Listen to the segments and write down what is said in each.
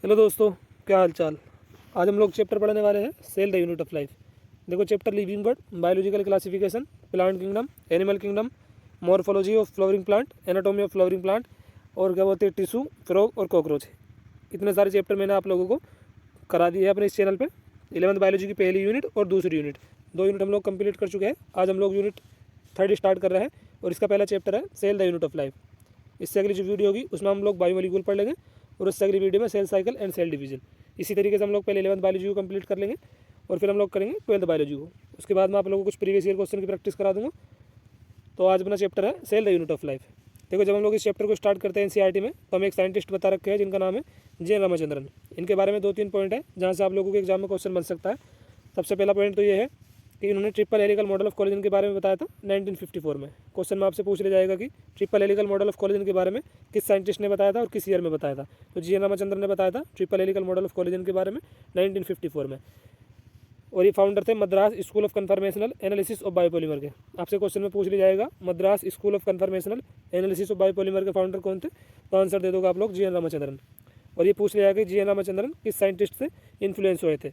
Hello दोस्तों, क्या हाल चाल। आज हम लोग चैप्टर पढ़ने वाले हैं cell the unit of life. देखो chapter living world, biological classification, plant kingdom, animal kingdom, morphology of flowering plant, anatomy of flowering plant और क्या बोलते हैं टिश्यू, फ्रॉग और कॉकरोच। इतने सारे चैप्टर मैंने आप लोगों को करा दिए हैं अपने इस चैनल पे। 11th बायोलॉजी की पहली यूनिट और दूसरी यूनिट, 2 यूनिट हम लोग कंप्लीट कर चुके हैं। आज हम लोग यूनिट 3 स्टार्ट कर रहे हैं और इसका पहला चैप्टर है cell the unit of life. इससे अगली जो वीडियो होगी उसमें हम लोग बायोमोलिक्यूल पढ़ लेंगे और उससे अगली वीडियो में cell cycle and cell division. इसी तरीके से हम लोग पहले 11th बायोलॉजी को कंप्लीट कर लेंगे और फिर हम लोग करेंगे 12th बायोलॉजी को। उसके बाद मैं आप लोगों को कुछ प्रीवियस ईयर क्वेश्चन की प्रैक्टिस करा दूंगा। तो आज अपना चैप्टर है cell the unit of life. देखो जब हम लोग इस चैप्टर को स्टार्ट करते हैं एनसीईआरटी में, तो हमें एक साइंटिस्ट बता रखे हैं जिनका नाम है जे रामचंद्रन। इनके बारे में 2-3 पॉइंट है जहाँ से आप लोगों के एग्जाम में क्वेश्चन बन सकता है। सबसे पहला पॉइंट तो ये है कि इन्होंने triple helical model of collagen के बारे में बताया था 1954 में। क्वेश्चन में आपसे पूछ लिया जाएगा कि triple helical model of collagen के बारे में किस साइंटिस्ट ने बताया था और किस ईयर में बताया था। तो जी एन रामचंद्रन ने बताया था triple helical model of collagen के बारे में 1954 में। और ये फाउंडर थे Madras school of conformational analysis of biopolymer के। आपसे क्वेश्चन में पूछ लिया जाएगा Madras school of conformational analysis of biopolymer के फाउंडर कौन थे, तो आंसर दे दोगे आप लोग जी एन रामचंद्रन। और ये पूछ लिया जाएगा कि जी एन रामचंद्रन किस साइंटिस्ट से इन्फ्लुएंस हुए थे,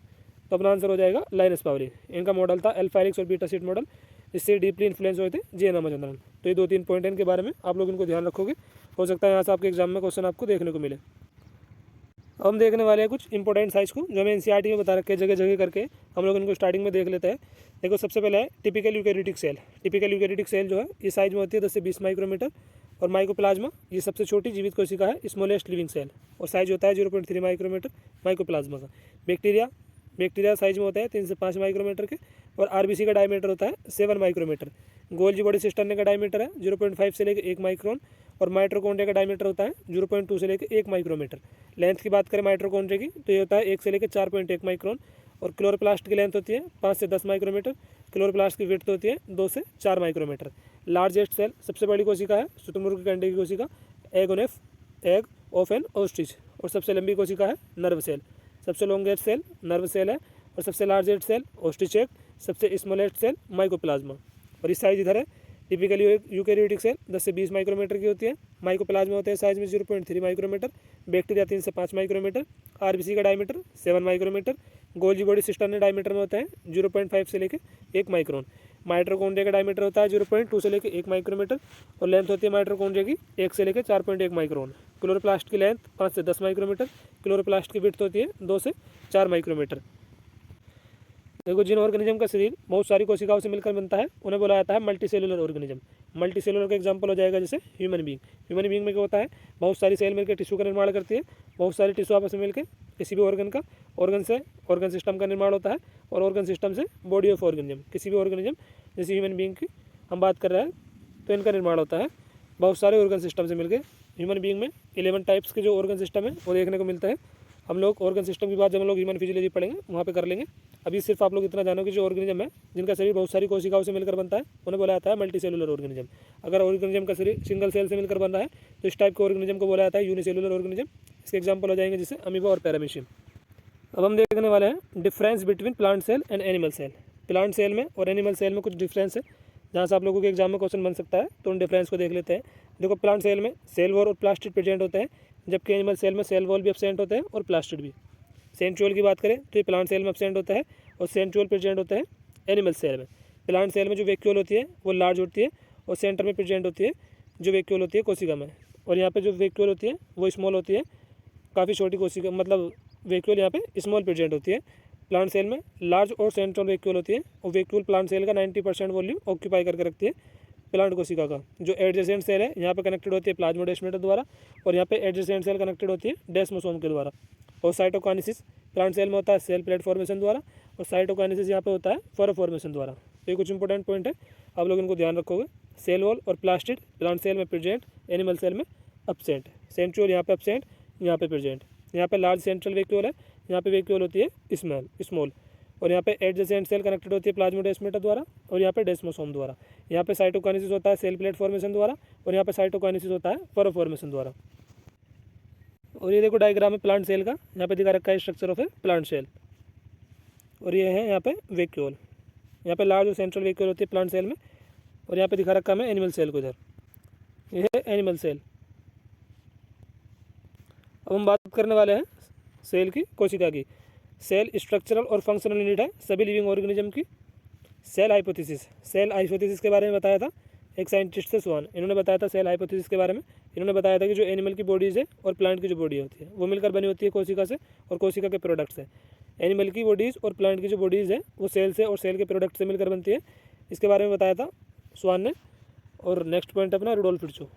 तो अपना आंसर हो जाएगा लाइनस पावली। इनका मॉडल था अल्फा हेलिक्स और बीटा शीट मॉडल, इससे डीपली इन्फ्लुएंस हुए थे जी एन रामचंद्रन। तो ये 2-3 पॉइंट हैं इनके बारे में, आप लोग इनको ध्यान रखोगे, हो सकता है यहाँ से आपके एग्जाम में क्वेश्चन आपको देखने को मिले। अब हम देखने वाले हैं कुछ इंपॉर्टेंट साइज को जो हमें एनसीईआरटी में बता रखे हैं जगह जगह करके। हम लोग इनको स्टार्टिंग में देख लेते हैं। देखो सबसे पहले है typical eukaryotic cell. Typical eukaryotic cell जो है ये साइज में होती है 10 से 20 माइक्रोमीटर। और माइकोप्लाज्मा ये सबसे छोटी जीवित कोशिका है, स्मॉलेस्ट लिविंग सेल, और साइज होता है 0.3 माइक्रोमीटर माइकोप्लाज्मा का। बैक्टीरिया साइज में होता है 3 से 5 माइक्रोमीटर के। और आरबीसी का डायमीटर होता है 7 माइक्रोमीटर। गोल्जी बॉडी सिस्टर्न का डायमीटर है 0.5 से लेकर 1 माइक्रोन। और माइट्रोकॉन्ड्रिया का डायमीटर होता है 0.2 से लेकर 1 माइक्रोमीटर। लेंथ की बात करें माइट्रोकॉन्ड्रिया की तो ये होता है 1 से लेकर 4.1 माइक्रोन। और क्लोरोप्लास्ट की लेंथ होती है 5 से 10 माइक्रोमीटर। क्लोरोप्लास्ट की विड्थ होती है 2 से 4 माइक्रोमीटर। लार्जेस्ट सेल सबसे बड़ी कोशिका है शुतुरमुर्ग के अंडे की कोशिका, एग ऑफ एन ऑस्ट्रिच। और सबसे लंबी कोशिका है नर्व सेल। सबसे लॉन्गेस्ट सेल नर्व सेल है। और सबसे लार्जेस्ट सेल ऑस्ट्रिच एग। सबसे स्मॉलेस्ट सेल माइकोप्लाज्मा। और इस साइज इधर है टिपिकली यूकैरियोटिक सेल 10 से 20 माइक्रोमीटर की होती है। माइकोप्लाज्मा होते हैं साइज में 0.3 माइक्रोमीटर। बैक्टीरिया 3 से 5 माइक्रोमीटर। आरबीसी का diameter 7 micrometre. Golgi body cistern diameter में होता है 0.5 से लेकर 1 माइक्रोन। माइट्रोकॉन्ड्रिया का डायमीटर होता है 0.2 से लेकर 1 माइक्रोमीटर। और लेंथ होती है माइट्रोकॉन्ड्रिया की 1 से लेकर 4.1 माइक्रोन। क्लोरोप्लास्ट की लेंथ 5 से 10 माइक्रोमीटर। क्लोरोप्लास्ट की विड्थ होती है 2 से 4 माइक्रोमीटर। देखो जिन ऑर्गेनिज्म का शरीर बहुत सारी कोशिकाओं से मिलकर बनता है उन्हें बोला जाता है multi cellular organism. Multi cellular का एग्जांपल हो जाएगा जैसे ह्यूमन बीइंग। ह्यूमन बीइंग में क्या होता है, बहुत सारी सेल मिलकर टिश्यू का निर्माण करती है। बहुत सारी टिश्यू आपस में मिलकर किसी भी ऑर्गन से ऑर्गन सिस्टम का निर्माण होता है। और ऑर्गन सिस्टम से बॉडी ऑफ ऑर्गेनिज्म, किसी भी ऑर्गेनिज्म जैसे ह्यूमन बीइंग की हम बात कर रहे हैं तो इनका निर्माण होता है बहुत सारे ऑर्गन सिस्टम से मिलकर। ह्यूमन बीइंग में 11 टाइप्स के जो ऑर्गन सिस्टम है वो देखने को मिलता है। हम लोग ऑर्गन सिस्टम की बात जब हम लोग ह्यूमन फिजियोलॉजी पढ़ेंगे वहाँ पे कर लेंगे। अभी सिर्फ आप लोग इतना जानो कि जो ऑर्गेनिज्म है जिनका शरीर बहुत सारी कोशिकाओं से मिलकर बनता है उन्हें बोला जाता है मल्टी सेलुलर ऑर्गेनिज्म। अगर ऑर्गेनिज्म का शरीर सिंगल सेल से मिलकर बन रहा है तो इस टाइप के ऑर्गेनिज्म को बोला जाता है यूनिसेलुलर ऑर्गेनिज्म। इसके एग्जाम्पल हो जाएंगे जैसे अमीबा और पैरामीशियम। अब हम देखने वाले हैं difference between plant cell and animal cell. Plant cell में और एनिमल सेल में कुछ डिफरेंस है जहाँ से आप लोगों के एग्जाम में क्वेश्चन बन सकता है, तो उन डिफरेंस को देख लेते हैं। देखो प्लांट सेल में सेल वॉल और प्लास्टिड प्रेजेंट होते हैं, जबकि एनिमल सेल में सेल वॉल भी एब्सेंट होते हैं और प्लास्टिड भी। सेंट्रियोल की बात करें तो ये प्लांट सेल में एब्सेंट होता है और सेंट्रियोल प्रेजेंट होता है एनिमल सेल में। प्लांट सेल में जो वैक्यूल होती है वो लार्ज होती है और सेंटर में प्रेजेंट होती है जो वैक्यूल होती है कोशिका में। और यहाँ पे जो वैक्यूल होती है वो स्मॉल होती है, काफ़ी छोटी कोशिका, मतलब वैक्यूल यहाँ पे स्मॉल प्रेजेंट होती है। प्लांट सेल में लार्ज और सेंट्रल वैक्यूल होती है और वैक्यूल प्लांट सेल का 90% वॉल्यूम ऑक्यूपाई करके रखती है प्लांट कोशिका का। जो एडजेसेंट सेल है यहाँ पे कनेक्टेड होती है प्लाज्मोडेस्माटा द्वारा, और यहाँ पे एडजेसेंट सेल कनेक्टेड होती है डेस्मोसोम के द्वारा। और साइटोकाइनेसिस प्लांट सेल में होता है सेल प्लेट फॉर्मेशन द्वारा, और साइटोकाइनेसिस यहाँ पे होता है फर फॉर्मेशन द्वारा। तो ये कुछ इंपॉर्टेंट पॉइंट है, आप लोग इनको ध्यान रखोगे। सेल वॉल और प्लास्टिड प्लांट सेल में प्रेजेंट, एनिमल सेल में एब्सेंट। सेंट्रियोल यहाँ पे एब्सेंट, यहाँ पे प्रेजेंट। यहाँ पे लार्ज सेंट्रल वैक्यूल है, यहाँ पे वैक्यूल होती है स्मॉल। और यहाँ पे एडजेसेंट सेल कनेक्टेड होती है प्लाज्मोडेस्माटा द्वारा, और यहाँ पे डेस्मोसोम द्वारा। यहाँ पे साइटोकाइनेसिस होता है सेल प्लेट फॉर्मेशन द्वारा, और यहाँ पे साइटोकाइनेसिस होता है फर फॉर्मेशन द्वारा। और ये देखो डायग्राम है प्लांट सेल का, यहाँ पे दिखा रखा है structure of a plant cell. और ये है यहाँ पे वैक्यूल, यहाँ पे लार्ज और सेंट्रल वैक्यूल होती है प्लांट सेल में। और यहाँ पे दिखा रखा है एनिमल सेल को, इधर ये है एनिमल सेल। अब हम बात करने वाले हैं सेल की, कोशिका की। सेल स्ट्रक्चरल और फंक्शनल यूनिट है सभी लिविंग ऑर्गेनिज्म की। सेल हाइपोथेसिस के बारे में बताया था एक साइंटिस्ट थे स्वान, इन्होंने बताया था सेल हाइपोथेसिस के बारे में। इन्होंने बताया था कि जो एनिमल की बॉडीज़ है और प्लांट की जो बॉडी होती है वो मिलकर बनी होती है कोशिका से और कोशिका के प्रोडक्ट से। एनिमल की बॉडीज़ और प्लांट की जो बॉडीज़ है वो सेल से और सेल के प्रोडक्ट से मिलकर बनती है, इसके बारे में बताया था स्वान ने। और नेक्स्ट पॉइंट अपना रुडोल्फ विर्चो,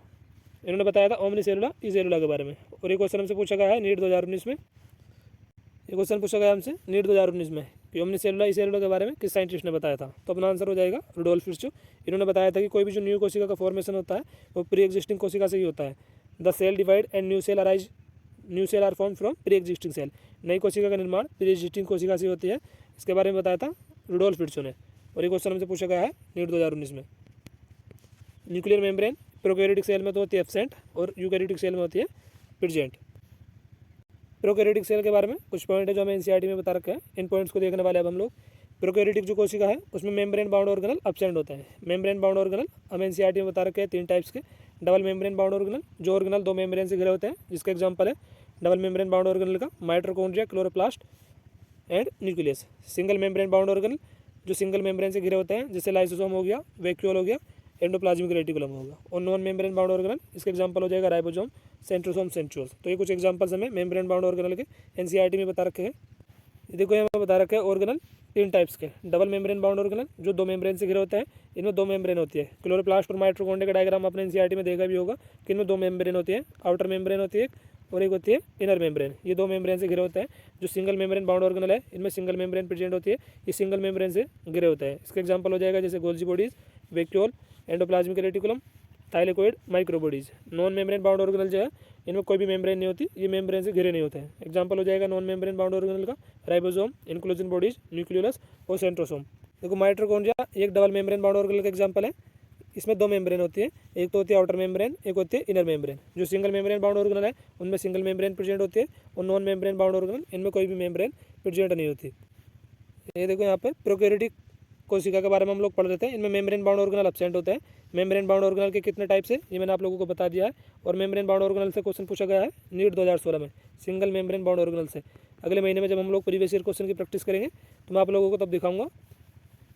इन्होंने बताया था ओमनी सेलुला ई सेलुला के बारे में। और ये क्वेश्चन हमसे पूछा गया है नीट 2019 में। ये क्वेश्चन पूछा गया हमसे नीट 2019 में कि ओमनी सेलुला ई सेलुला के बारे में किस साइंटिस्ट ने बताया था, तो अपना आंसर हो जाएगा रुडोल्फ विर्चो। इन्होंने बताया था कि कोई भी जो न्यू कोशिका का फॉर्मेशन होता है वो प्री एग्जिस्टिंग कोशिका से ही होता है। The cell divide and new cell are form from pre existing cell. नई कोशिका का निर्माण प्री एग्जिस्टिंग कोशिका से होती है, इसके बारे में बताया था रुडोल्फ विर्चो ने। और ये क्वेश्चन हमसे पूछा गया है नीट 2019 में। न्यूक्लियर मेम्ब्रेन प्रोकैरियोटिक सेल में तो होती है एब्सेंट और यूकैरियोटिक सेल में होती है प्रेजेंट। प्रोकैरियोटिक सेल के बारे में कुछ पॉइंट है जो हमें एनसीईआरटी में बता रखा है, इन पॉइंट्स को देखने वाले अब हम लोग। प्रोकैरियोटिक जो कोशिका है उसमें मेम्ब्रेन बाउंड ऑर्गेनल एब्सेंट होते हैं। मेम्ब्रेन बाउंड ऑर्गेनल हमें एनसीईआरटी में बता रखे हैं 3 टाइप्स के। डबल मेम्ब्रेन बाउंड ऑर्गेनल, जो ऑर्गेनल 2 मेम्ब्रेन से घिरे होते हैं, जिसका एग्जाम्पल है डबल मेम्ब्रेन बाउंड ऑर्गेनल का mitochondria, chloroplast and nucleus. Single membrane bound organelle, जो सिंगल मेम्ब्रेन से घिरे होते हैं, जैसे लाइसोसोम हो गया, वैक्यूल हो गया, एंडोप्लाज्मिक रेटिकुलम होगा। और नॉन मेम्ब्रेन बाउंड ऑर्गेनल, इसका एग्जांपल हो जाएगा राइबोसोम, सेंट्रोसोम, सेंट्रियोल्स। तो ये कुछ एग्जांपल्स हमें मेम्ब्रेन बाउंड ऑर्गेनल के एनसीईआरटी में बता रखे हैं। ये देखो हमें बता रखे हैं ऑर्गेनल 3 टाइप्स के। डबल मेम्ब्रेन बाउंड ऑर्गेनल जो 2 मेम्ब्रेन से घिरे होते हैं, इनमें 2 मेम्ब्रेन होती है। क्लोरोप्लास्ट और माइटोकॉन्ड्रिया का डायग्राम अपने एनसीईआरटी में देखा भी होगा कि इनमें 2 मेम्ब्रेन होती है। आउटर मेम्ब्रेन होती है और एक होती है इनर मेम्ब्रेन। ये 2 मेम्ब्रेन से घिरे होते हैं। जो सिंगल मेम्ब्रेन बाउंड ऑर्गेनल है, इनमें सिंगल मेम्ब्रेन प्रेजेंट होती है, ये सिंगल मेम्ब्रेन से घिरे होते हैं। इसका एग्जांपल हो जाएगा जैसे Golgi bodies, vacuole, endoplasmic reticulum, thylakoid, microbodies. Non membrane bound organelle जो है इनमें कोई भी मेम्ब्रेन नहीं होती, ये मेम्ब्रेन से घिरे नहीं होते हैं। एग्जांपल हो जाएगा नॉन मेम्ब्रेन बाउंड ऑर्गेनल का राइबोसोम, इंक्लूजन बॉडीज, न्यूक्लियोलस और सेंट्रोसोम। देखो माइटोकॉन्ड्रिया एक डबल मेम्ब्रेन बाउंड ऑर्गेनल का एग्जांपल है। इसमें 2 मेम्ब्रेन होती है, एक तो होती है आउटर मेम्ब्रेन, एक होती है इनर मेम्ब्रेन। जो सिंगल मेम्ब्रेन बाउंड ऑर्गेनल है उनमें सिंगल मेम्ब्रेन प्रेजेंट होती है और नॉन मेम्ब्रेन बाउंड ऑर्गेनल इनमें कोई भी मेम्ब्रेन प्रेजेंट नहीं होती। ये देखो यहाँ पे प्रोकैरियोटिक कोशिका के बारे में हम लोग पढ़ रहे थे, इनमें मेम्ब्रेन बाउंड ऑर्गेनल एब्सेंट होते हैं। मेम्ब्रेन बाउंड ऑर्गेनल के कितने टाइप्स है ये मैंने आप लोगों को बता दिया है। और मेम्ब्रेन बाउंड ऑर्गेनल से क्वेश्चन पूछा गया है नीट 2016 में, सिंगल मेम्ब्रेन बाउंड ऑर्गेनल से। अगले महीने में जब हम लोग प्रीवियस ईयर क्वेश्चन की प्रैक्टिस करेंगे तो मैं आप लोगों को तब दिखाऊंगा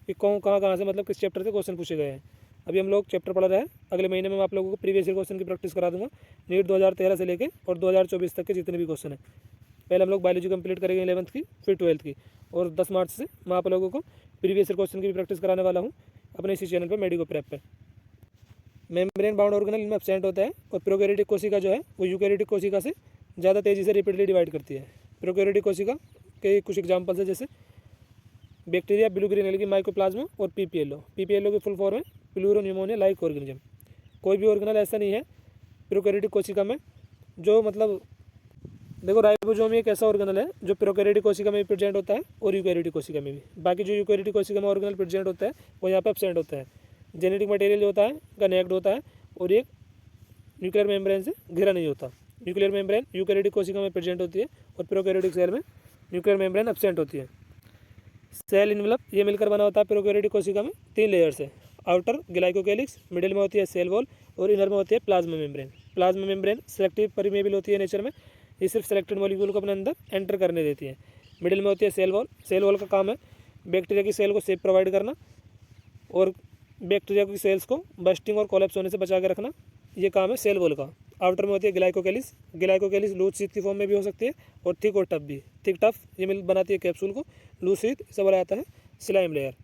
कि कहाँ से मतलब किस चैप्टर से क्वेश्चन पूछे गए हैं। अभी हम लोग चैप्टर पढ़ रहे हैं, अगले महीने में मैं आप लोगों को प्रीवियस ईयर क्वेश्चन की प्रैक्टिस करा दूंगा नीट 2013 से लेकर और 2024 तक के जितने भी क्वेश्चन हैं। पहले हम लोग बायोलॉजी कंप्लीट करेंगे 11th की, फिर 12th की। और 10 मार्च से मैं आप लोगों को प्रीवियस ईयर क्वेश्चन की भी प्रैक्टिस कराने वाला हूँ अपने इसी चैनल पर मेडिको प्रेप पे। मेम्ब्रेन बाउंड ऑर्गेनल इनमें एब्सेंट होता है और प्रोकैरियोटिक कोशिका जो है वो यूकैरियोटिक कोशिका से ज़्यादा तेज़ी से रिपीटली डिवाइड करती है। प्रोकैरियोटिक कोशिका के कुछ एग्जांपल्स है जैसे bacteria, blue green algae, mycoplasma और पीपीएलओ। पीपीएलओ की फुल फॉर्म है प्लूरोन्यूमोनिया लाइक ऑर्गेनिज्म। कोई भी ऑर्गेनल ऐसा नहीं है प्रोकैरियोटिक कोशिका में जो मतलब देखो राइबोसोम एक ऐसा ऑर्गेनल है जो प्रोकैरियोटिक कोशिका में भी प्रेजेंट होता है और यूकैरियोटिक कोशिका में भी। बाकी जो यूकैरियोटिक कोशिका में ऑर्गेनल प्रेजेंट होता है वो यहाँ पे एब्सेंट होता है। जेनेटिक मटेरियल जो होता है कनेक्ट होता है और एक न्यूक्लियर मेम्ब्रेन से घिरा नहीं होता। न्यूक्लियर मेम्ब्रेन यूकैरियोटिक कोशिका में प्रेजेंट होती है और प्रोकैरियोटिक सेल में न्यूक्लियर मेम्ब्रेन एब्सेंट होती है। सेल इनवेलप ये मिलकर बना होता है प्रोकैरियोटिक कोशिका में 3 लेयर्स है। आउटर ग्लाइकोकेलिक्स, मिडिल में होती है सेल वॉल और इनर में होती है plasma membrane. Plasma membrane selective permeable होती है नेचर में, ये सिर्फ सेलेक्टेड मॉलिक्यूल को अपने अंदर एंटर करने देती है। मिडिल में होती है सेल वॉल। सेल वॉल का काम है बैक्टीरिया की सेल को शेप प्रोवाइड करना और बैक्टीरिया की सेल्स को बस्टिंग और कोलैप्स होने से बचा के रखना, ये काम है सेल वॉल का। आउटर में होती है ग्लाइकोकेलिस। ग्लाइकोकेलिस लूज शीट की फॉर्म में भी हो सकती है और थिक और टफ भी। थिक टफ ये मिल बनाती है कैप्सूल को, लूज शीट इसे बोला जाता है स्लाइम लेयर।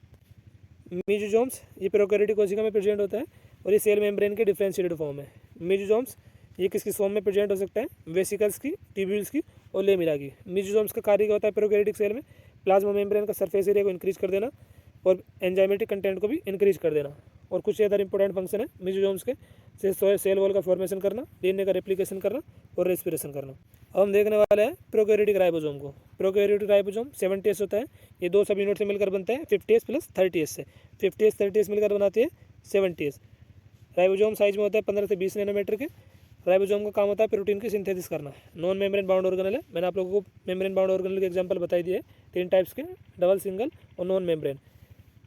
मीजोजोम्स ये प्रोकैरियोटिक कोशिका में प्रेजेंट होता है और ये सेल मेम्ब्रेन के डिफरेंशिएटेड फॉर्म है। मीजोजोम्स ये किस फॉर्म में प्रेजेंट हो सकता है, वेसिकल्स की, ट्यूब्यूल्स की और लेमिला की। मीजोजोम्स का कार्य क्या होता है प्रोकैरियोटिक सेल में, प्लाज्मा मेम्ब्रेन का सरफेस एरिया को इंक्रीज कर देना और एंजाइमेटिक कंटेंट को भी इंक्रीज कर देना। और कुछ अदर इंपॉर्टेंट फंक्शन है मीजोजोम्स के, जैसे सेल वॉल का फॉर्मेशन करना, डीएनए का रेप्लिकेशन करना और रेस्पिरेशन करना। अब हम देखने वाले हैं प्रोकैरियोटिक राइबोसोम को। प्रोकैरियोटिक राइबोसोम 70S होता है, ये 2 सब यूनिट से मिलकर बनते हैं 50S प्लस 30S से। 50S 30S मिलकर बनाती है 70S। राइबोसोम साइज में होता है 15 से 20 नैनोमीटर के। राइबोसोम का काम होता है प्रोटीन की सिंथेसिस करना। नॉन मेम्ब्रेन बाउंड ऑर्गेनल है, मैंने आप लोगों को मेम्ब्रेन बाउंड ऑर्गेनल के एग्जांपल बताई दिए 3 टाइप्स के, डबल, सिंगल और non membrane.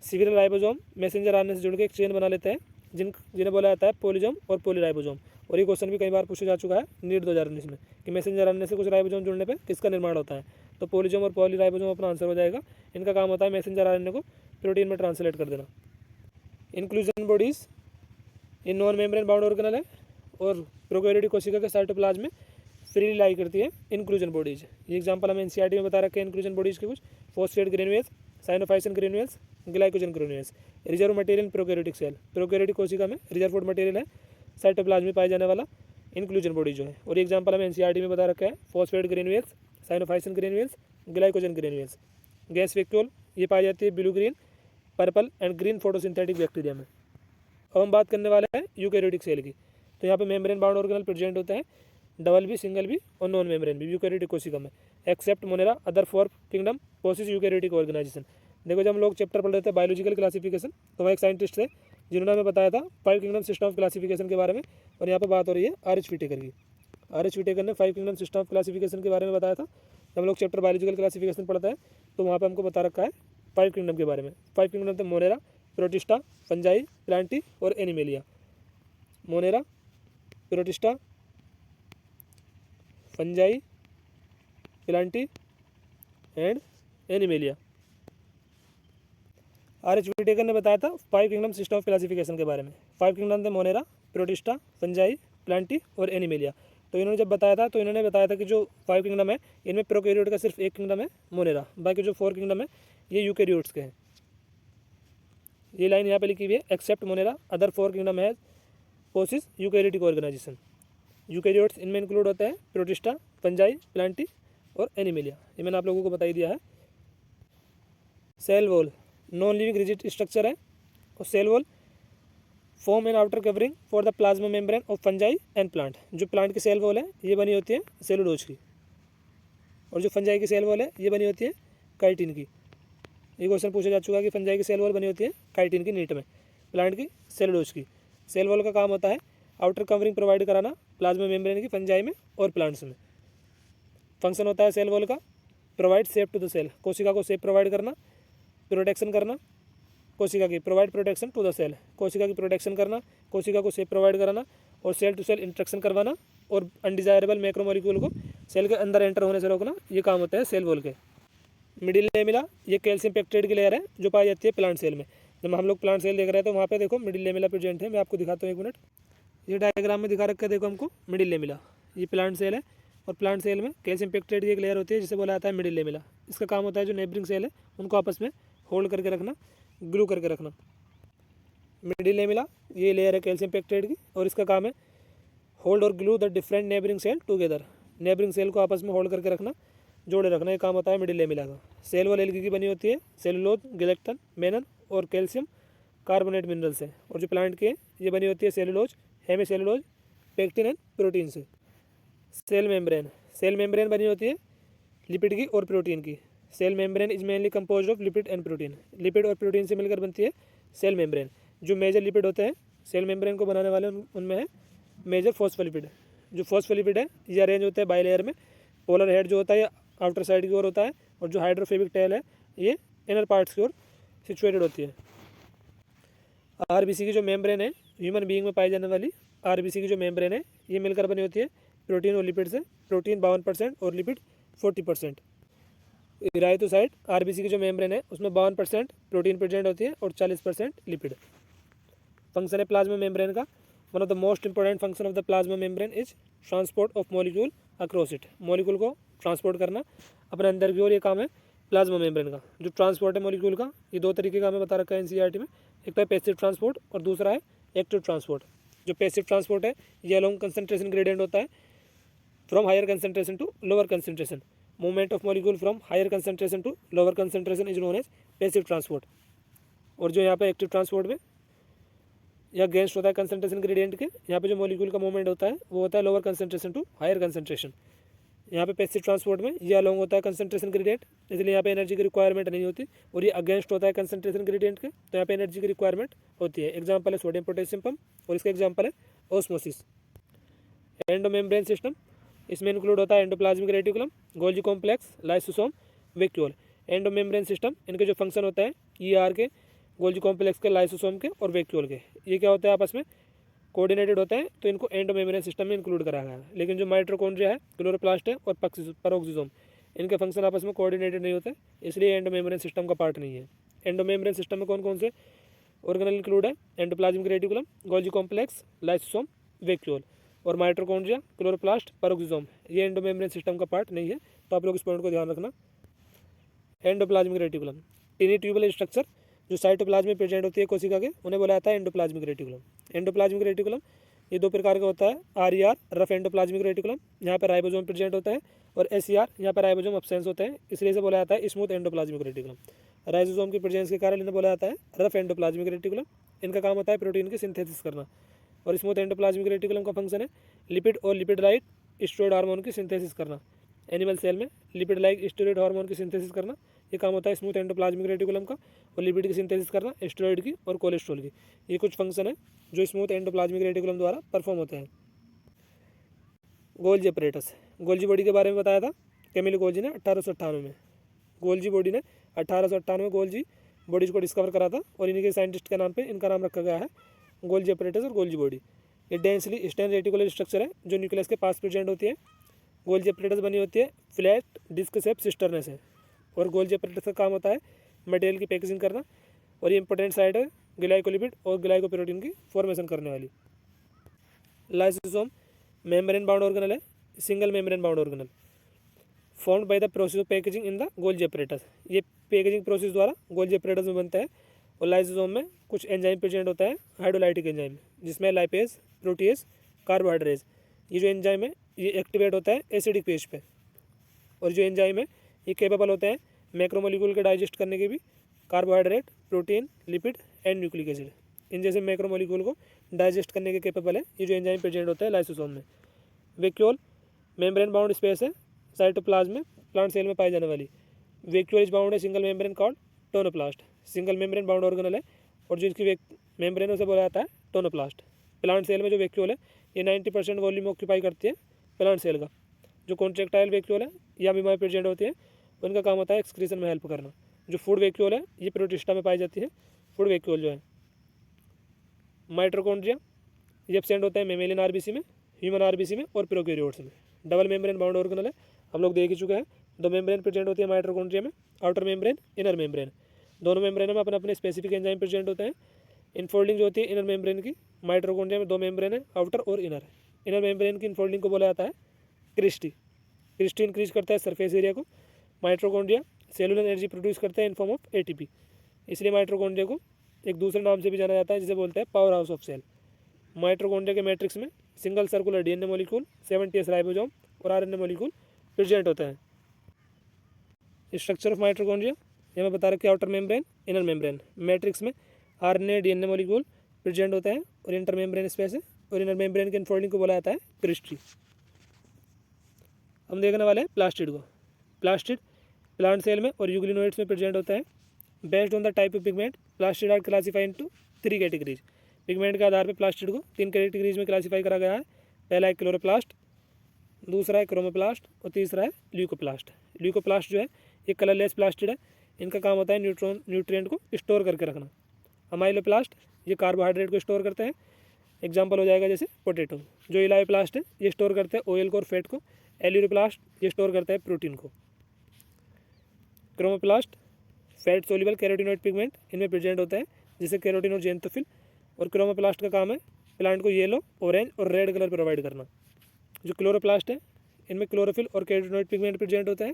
Civil ribosome messenger RNA से जुड़ के एक चेन बना लेते हैं जिन्हें बोला जाता है पॉलीजोम और पॉलीराइबोसोम। और ये क्वेश्चन भी कई बार पूछा जा चुका है नीट 2019 में कि मैसेंजर आरएनए से कुछ राइबोसोम जुड़ने पे किसका निर्माण होता है, तो पॉलीजोम और पॉलीराइबोसोम अपना आंसर हो जाएगा। इनका काम होता है मैसेंजर आरएनए को प्रोटीन में ट्रांसलेट कर देना। Inclusion bodies in non membrane bound organelle है और प्रोकैरियोटिक कोशिका के साइटोप्लाज्म में फ्रीली लाई करती है इंक्लूजन बॉडीज। ये एग्जांपल हमें एनसीईआरटी में बता रखे हैं इंक्लूजन बॉडीज के कुछ, phosphate granules, cyanophycin granules, glycogen granules. Reserve material prokaryotic cell, prokaryotic कोशिका में रिजर्व फूड मटेरियल है साइटोप्लाज्म में पाए जाने वाला इंक्लूजन बॉडी जो है। और एग्जांपल हमें एनसीईआरटी में बता रखा है phosphate granules, cyanophycin granules, glycogen granules. Gas vacuole ये पाई जाती है blue green, purple and green photosynthetic bacteria में। अब हम बात करने वाले हैं यूकैरियोटिक सेल की। तो यहाँ पे मेम्ब्रेन बाउंड ऑर्गेनल प्रेजेंट होते हैं, डबल बी, सिंगल बी और नॉन मेम्ब्रेन भी यूकैरियोटिक कोशिका में, except Monera other 4 kingdom possess eukaryotic organisation. देखो जब हम लोग चैप्टर पढ़ रहे थे बायोलॉजिकल क्लासिफिकेशन, तो वहाँ एक साइंटिस्ट थे जिन्होंने हमें बताया था 5 किंगडम सिस्टम ऑफ क्लासिफिकेशन के बारे में। और यहाँ पे बात हो रही है आर एच विटेकर की। आर एच विटेकर ने 5 किंगडम सिस्टम ऑफ क्लासिफिकेशन के बारे में बताया था। जब हम लोग चैप्टर बायोलॉजिकल क्लासिफिकेशन पढ़ते हैं तो वहाँ पर हमको बता रखा है 5 किंगडम के बारे में। 5 किंगडम थे मोनेरा, प्रोटिस्टा, फंजाई, प्लांटी और Animalia. Monera, Protista, Fungi, Plantae and Animalia. R H Whittaker ने बताया था 5 किंगडम सिस्टम ऑफ क्लासिफिकेशन के बारे में। 5 किंगडम थे मोनेरा, प्रोटिस्टा, फंजाई, प्लांटी और एनिमेलिया। तो इन्होंने जब बताया था तो इन्होंने बताया था कि जो 5 किंगडम है इनमें प्रोकैरियोट का सिर्फ एक किंगडम है मोनेरा, बाकी जो 4 किंगडम है ये यूकैरियोट्स के हैं। ये लाइन यहाँ पे लिखी हुई है, एक्सेप्ट मोनेरा अदर 4 किंगडम है पोसिस यूकैरियोटिक ऑर्गेनाइजेशन। यूकैरियोट्स इनमें इंक्लूड होते हैं प्रोटिस्टा, फंजाई, प्लांटी और एनिमेलिया। ये मैंने आप लोगों को बता ही दिया है। Cell wall non living rigid structure है और cell wall form and outer covering for the plasma membrane of fungi and plant. जो प्लांट की सेल वॉल है ये बनी होती है सेलुलोज की, और जो फंजाई की सेल वॉल है ये बनी होती है काइटिन की। ये क्वेश्चन पूछा जा चुका है कि फंजाई की सेल वॉल बनी होती है काइटिन की नीट में, प्लांट की सेलुलोज की। सेल वॉल का काम होता है आउटर कवरिंग प्रोवाइड कराना प्लाज्मा मेम्ब्रेन की फंजाई में और प्लांट्स में। फंक्शन होता है सेल वॉल का provide safe to the cell, कोशिका को सेफ प्रोवाइड करना, प्रोटेक्शन करना कोशिका की, provide protection to the cell, कोशिका की प्रोटेक्शन करना, कोशिका को सेफ प्रोवाइड कराना और सेल टू सेल इंट्रैक्शन करवाना और अनडिजायरेबल मैक्रोमोलिक्यूल को सेल के अंदर एंटर होने से रोकना। ये काम होता है सेल वॉल के। मिडिल लेमिला ये कैल्शियम पेप्टाइड की लेयर है जो पाई जाती है प्लांट सेल में। जब हम लोग प्लांट सेल देख रहे हैं तो वहाँ पे देखो मिडिल लेमिला प्रेजेंट है। मैं आपको दिखाता हूँ, एक मिनट। ये डायग्राम में दिखा रखा है, देखो हमको मिडिल लेमिला, ये प्लांट सेल है और प्लांट सेल में कैल्शियम पेप्टाइड की एक लेयर होती है जिसे बोला जाता है मिडिल लेमिला। इसका काम होता है जो नेबरिंग सेल है उनको आपस में होल्ड करके रखना, ग्लू करके रखना। मिडिल लेमिला ये लेयर है कैल्शियम पेप्टाइड की और इसका काम है होल्ड और glue the different neighbouring cell together. Neighbouring cell को आपस में होल्ड करके रखना, जोड़े रखना, ये काम होता है मिडिल लेमिला का। सेल वॉल एल्गी की बनी होती है सेलुलोज, गिलेक्टन, मेनन और कैल्शियम कार्बोनेट मिनरल से। और जो प्लांट की है ये बनी होती है cellulose, hemi cellulose, pectin and protein से। सेल मेम्ब्रेन बनी होती है लिपिड की और प्रोटीन की। Cell membrane is mainly composed of lipid and protein. Lipid और प्रोटीन से मिलकर बनती है सेल मेम्ब्रेन। जो मेजर लिपिड होते हैं सेल मेम्ब्रेन को बनाने वाले उनमें है मेजर फॉस्फोलिपिड। जो फॉस्फोलिपिड है ये अरेंज होते हैं बाई लेयर में। पोलर हेड जो होता है आउटर साइड की ओर होता है और जो हाइड्रोफोबिक टेल है ये इनर पार्ट्स की ओर सिचुएटेड होती है। आरबीसी की जो मेम्ब्रेन है ह्यूमन बीइंग में पाई जाने वाली आरबीसी की जो मेम्ब्रेन है ये मिलकर बनी होती है प्रोटीन और लिपिड से। प्रोटीन 52% और लिपिड 40%। इराइथोसाइट आरबीसी की जो मेम्ब्रेन है उसमें 52% प्रोटीन प्रेजेंट होती है और 40% लिपिड। फंक्शन है प्लाज्मा मेम्ब्रेन का। One of the most important function of the plasma membrane is transport of molecule across it. Molecule को ट्रांसपोर्ट करना अपने अंदर की ओर, ये काम है प्लाज्मा मेम्ब्रेन का। जो ट्रांसपोर्ट है मॉलिक्यूल का ये दो तरीके का हमें बता रखा है एनसीईआरटी में। एक तो है पैसिव ट्रांसपोर्ट और दूसरा है एक्टिव ट्रांसपोर्ट। जो पैसिव ट्रांसपोर्ट है ये अलोंग कंसंट्रेशन ग्रेडियंट होता है from higher concentration to lower concentration. Movement of molecule from higher concentration to lower concentration is known as passive transport. और जो यहाँ पे एक्टिव ट्रांसपोर्ट में या अगेंस्ट होता है कंसंट्रेशन ग्रेडियंट के, यहाँ पे जो मॉलिक्यूल का मूवमेंट होता है वो होता है lower concentration to higher concentration. यहाँ पे पैसिव ट्रांसपोर्ट में ये अलोंग होता है कंसंट्रेशन ग्रेडियंट, इसलिए यहाँ पे एनर्जी की रिक्वायरमेंट नहीं होती। और ये अगेंस्ट होता है कंसंट्रेशन ग्रेडियंट के, तो यहाँ पे एनर्जी की रिक्वायरमेंट होती है। एग्जाम्पल है सोडियम पोटेशियम पंप और इसका एग्जाम्पल है ऑस्मोसिस। एंडोमेम्ब्रेन सिस्टम इसमें इंक्लूड होता है endoplasmic reticulum, Golgi complex, lysosome, vacuole. Endomembrane system इनके जो फंक्शन होता है ईआर के, गोल्जी कॉम्प्लेक्स के, लाइसोसोम के और वैक्यूल के, ये क्या होता है आपस में कोऑर्डिनेटेड होते हैं तो इनको एंडो मेम्ब्रेन सिस्टम में इंक्लूड करा गया है। लेकिन जो माइटोकॉन्ड्रिया है, क्लोरोप्लास्ट है और पेरोक्सिसोम, इनके फंक्शन आपस में कोऑर्डिनेटेड नहीं होते, इसलिए एंडो मेम्ब्रेन सिस्टम का पार्ट नहीं है। एंडो मेम्ब्रेन सिस्टम में कौन कौन से ऑर्गेनल इंक्लूड है? Endoplasmic reticulum, Golgi complex, lysosome, vacuole और माइटोकॉन्ड्रिया, क्लोरोप्लास्ट, पेरोक्सिसोम, ये एंडो मेम्ब्रेन सिस्टम का पार्ट नहीं है। तो आप लोग इस पॉइंट को ध्यान रखना। एंडोप्लाज्मिक रेटिकुलम, टिनी ट्यूबुलर स्ट्रक्चर जो साइटोप्लाज्म में प्रेजेंट होती है कोशिका के, उन्हें बोला जाता है एंडोप्लाज्मिक रेटिकुलम। एंडोप्लाज्मिक रेटिकुलम ये दो प्रकार का होता है, RER रफ एंडोप्लाज्मिक रेटिकुलम, यहाँ पर राइबोसोम प्रेजेंट होता है, और SER यहाँ पर राइबोसोम अब्सेंस होते हैं, इसलिए इसे बोला जाता है स्मूथ एंडोप्लाज्मिक रेटिकुलम। राइबोसोम की प्रेजेंस के कारण इन्हें बोला जाता है रफ एंडोप्लाज्मिक रेटिकुलम। इनका काम होता है प्रोटीन की सिंथेसिस करना। और स्मूथ एंडोप्लाज्मिक रेटिकुलम का फंक्शन है लिपिड और लिपिड लाइक स्टेरॉयड हार्मोन की सिंथेसिस करना। एनिमल सेल में लिपिड लाइक स्टेरॉयड हार्मोन की सिंथेसिस करना, ये काम होता है स्मूथ एंडोप्लाज्मिक रेटिकुलम का। और लिपिड की सिंथेसिस करना स्टेरॉयड की और कोलेस्ट्रॉल की। ये कुछ फंक्शन है जो स्मूथ एंडोप्लाज्मिक रेटिकुलम द्वारा परफॉर्म होते हैं। गोल्जी अपरेटस, गोल्जी बॉडी के बारे में बताया था कैमिलो गोल्जी ने 1898 में। गोल्जी बॉडी ने 1898 में गोल्जी बॉडीज को डिस्कवर करा था, और इन्हीं के साइंटिस्ट के नाम पे इनका नाम रखा गया है गोल्जी अपरेटस और गोल्जी बॉडी। ये डेंसली स्टेन रेटिकुलर स्ट्रक्चर है जो न्यूक्लियस के पास प्रेजेंट होती है। गोल्जी अपरेटस बनी होती है फ्लैट डिस्क शेप सिस्टरने से, और गोल्जी अपरेटस का काम होता है मटेरियल की पैकेजिंग करना, और ये इंपॉर्टेंट साइट है ग्लाइकोलिपिड और ग्लाइकोप्रोटीन की फॉर्मेशन करने वाली। लाइसोसोम मेम्ब्रेन बाउंड ऑर्गेनल है, single membrane bound organelle formed by the process of packaging in the Golgi apparatus. ये पैकेजिंग प्रोसेस द्वारा गोल्जी अपरेटस में बनता है। और लाइसोसोम में कुछ एंजाइम प्रेजेंट होता है, हाइड्रोलाइटिक एंजाइम, जिसमें लाइपेज, प्रोटीएज, कार्बोहाइड्रेज। ये जो एंजाइम है ये एक्टिवेट होता है एसिडिक पेज पे। और जो एंजाइम है ये कैपेबल होते हैं मैक्रोमोलिक्यूल के डाइजेस्ट करने के भी, carbohydrate, protein, lipid and nucleic acid, इन जैसे मैक्रोमोलिक्यूल को डाइजेस्ट करने के कैपेबल है ये जो एंजाइम प्रेजेंट होता है लाइसोसोम में। वैक्यूल मेम्ब्रेन बाउंड स्पेस है साइटोप्लाज्म में, प्लांट सेल में पाई जाने वाली। वैक्यूल इज बाउंड है single membrane called tonoplast, single membrane bound organelle है, और जो इसकी मेम्ब्रेन उसे बोला जाता है टोनोप्लास्ट। प्लांट सेल में जो वैक्यूल है ये 90% वॉल्यूम ऑक्यूपाई करती है प्लांट सेल का। जो कॉन्ट्रेक्टाइल वैक्यूल है या बीमारी प्रेजेंट होती है उनका काम होता है एक्सक्रीशन में हेल्प करना। जो फूड वैक्यूल है ये प्रोटिस्टा में पाई जाती है, फूड वैक्यूल जो है। माइटोकॉन्ड्रिया ये एब्सेंट होता है मेमेलियन आरबीसी में, ह्यूमन आरबीसी में और प्रोकैरियोट्स में। डबल मेम्ब्रेन बाउंड ऑर्गेनल है, हम लोग देख ही चुके हैं। दो मेम्ब्रेन प्रेजेंट होती है माइटोकॉन्ड्रिया में, आउटर मेम्ब्रेन, इनर मेम्ब्रेन। दोनों मेम्ब्रेन में अपने अपने स्पेसिफिक एंजाइम प्रेजेंट होते हैं। इनफोल्डिंग जो होती है इनर मेम्ब्रेन की, माइटोकॉन्ड्रिया में दो मेम्ब्रेन है, आउटर और इनर। इनर मेम्ब्रेन की इनफोल्डिंग को बोला जाता है क्रिस्टी। क्रिस्टी इंक्रीज करता है सरफेस एरिया को। माइटोकॉन्ड्रिया सेलुलर एनर्जी प्रोड्यूस करता है इन फॉर्म ऑफ ATP, इसलिए माइटोकॉन्ड्रिया को एक दूसरे नाम से भी जाना जाता है जिसे बोलते हैं power house of cell. Mitochondria के मैट्रिक्स में single circular DNA molecule, 70S ribosome और RNA मॉलिक्यूल प्रेजेंट होता है। स्ट्रक्चर ऑफ माइटोकॉन्ड्रिया ये मैं बता रखी outer membrane, inner membrane. Matrix में RNA DNA मॉलिक्यूल प्रेजेंट होता है और इंटर मेम्ब्रेन स्पेस है, और इनर मेम्ब्रेन के इनफोल्डिंग को बोला जाता है क्रिस्टी। हम देखने वाले हैं प्लास्टिड को। प्लास्टिड प्लांट सेल में और यूग्लिनोइड्स में प्रेजेंट होता है। Based on the type of pigment plastid are classify into 3 categories. Pigment के आधार पर प्लास्टिड को 3 कैटेगरीज में क्लासीफाई करा गया है। पहला है क्लोरोप्लास्ट, दूसरा है क्रोमोप्लास्ट और तीसरा है ल्यूकोप्लास्ट। ल्यूकोप्लास्ट जो है ये कलरलेस प्लास्टिड है, इनका काम होता है न्यूट्रिएंट को स्टोर करके रखना। अमाइलोप्लास्ट ये कार्बोहाइड्रेट को स्टोर करते हैं, एग्जाम्पल हो जाएगा जैसे पोटैटो। जो इलायोप्लास्ट है ये स्टोर करते हैं ऑयल को और फैट को। एल्यूरोप्लास्ट ये स्टोर करता है प्रोटीन को। Chromoplast fat soluble carotenoid pigment इनमें प्रेजेंट होता है, जिसे कैरोटिन और जेंथोफिल। और क्रोमोप्लास्ट का काम है प्लांट को येलो, ऑरेंज और रेड कलर प्रोवाइड करना। जो क्लोरोप्लास्ट है इनमें क्लोरोफिल और कैरोटिनॉइड पिगमेंट प्रेजेंट होता है।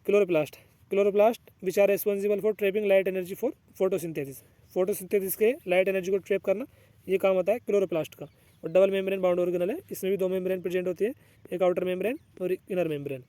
Chloroplast which are responsible for trapping light energy for photosynthesis. Photosynthesis के लाइट एनर्जी को ट्रैप करना ये काम होता है क्लोरोप्लास्ट का। और डबल मेम्ब्रेन बाउंड ऑर्गेनल है, इसमें भी 2 मेम्ब्रेन प्रेजेंट होती है, एक आउटर मेम्ब्रेन और एक इनर मेम्ब्रेन।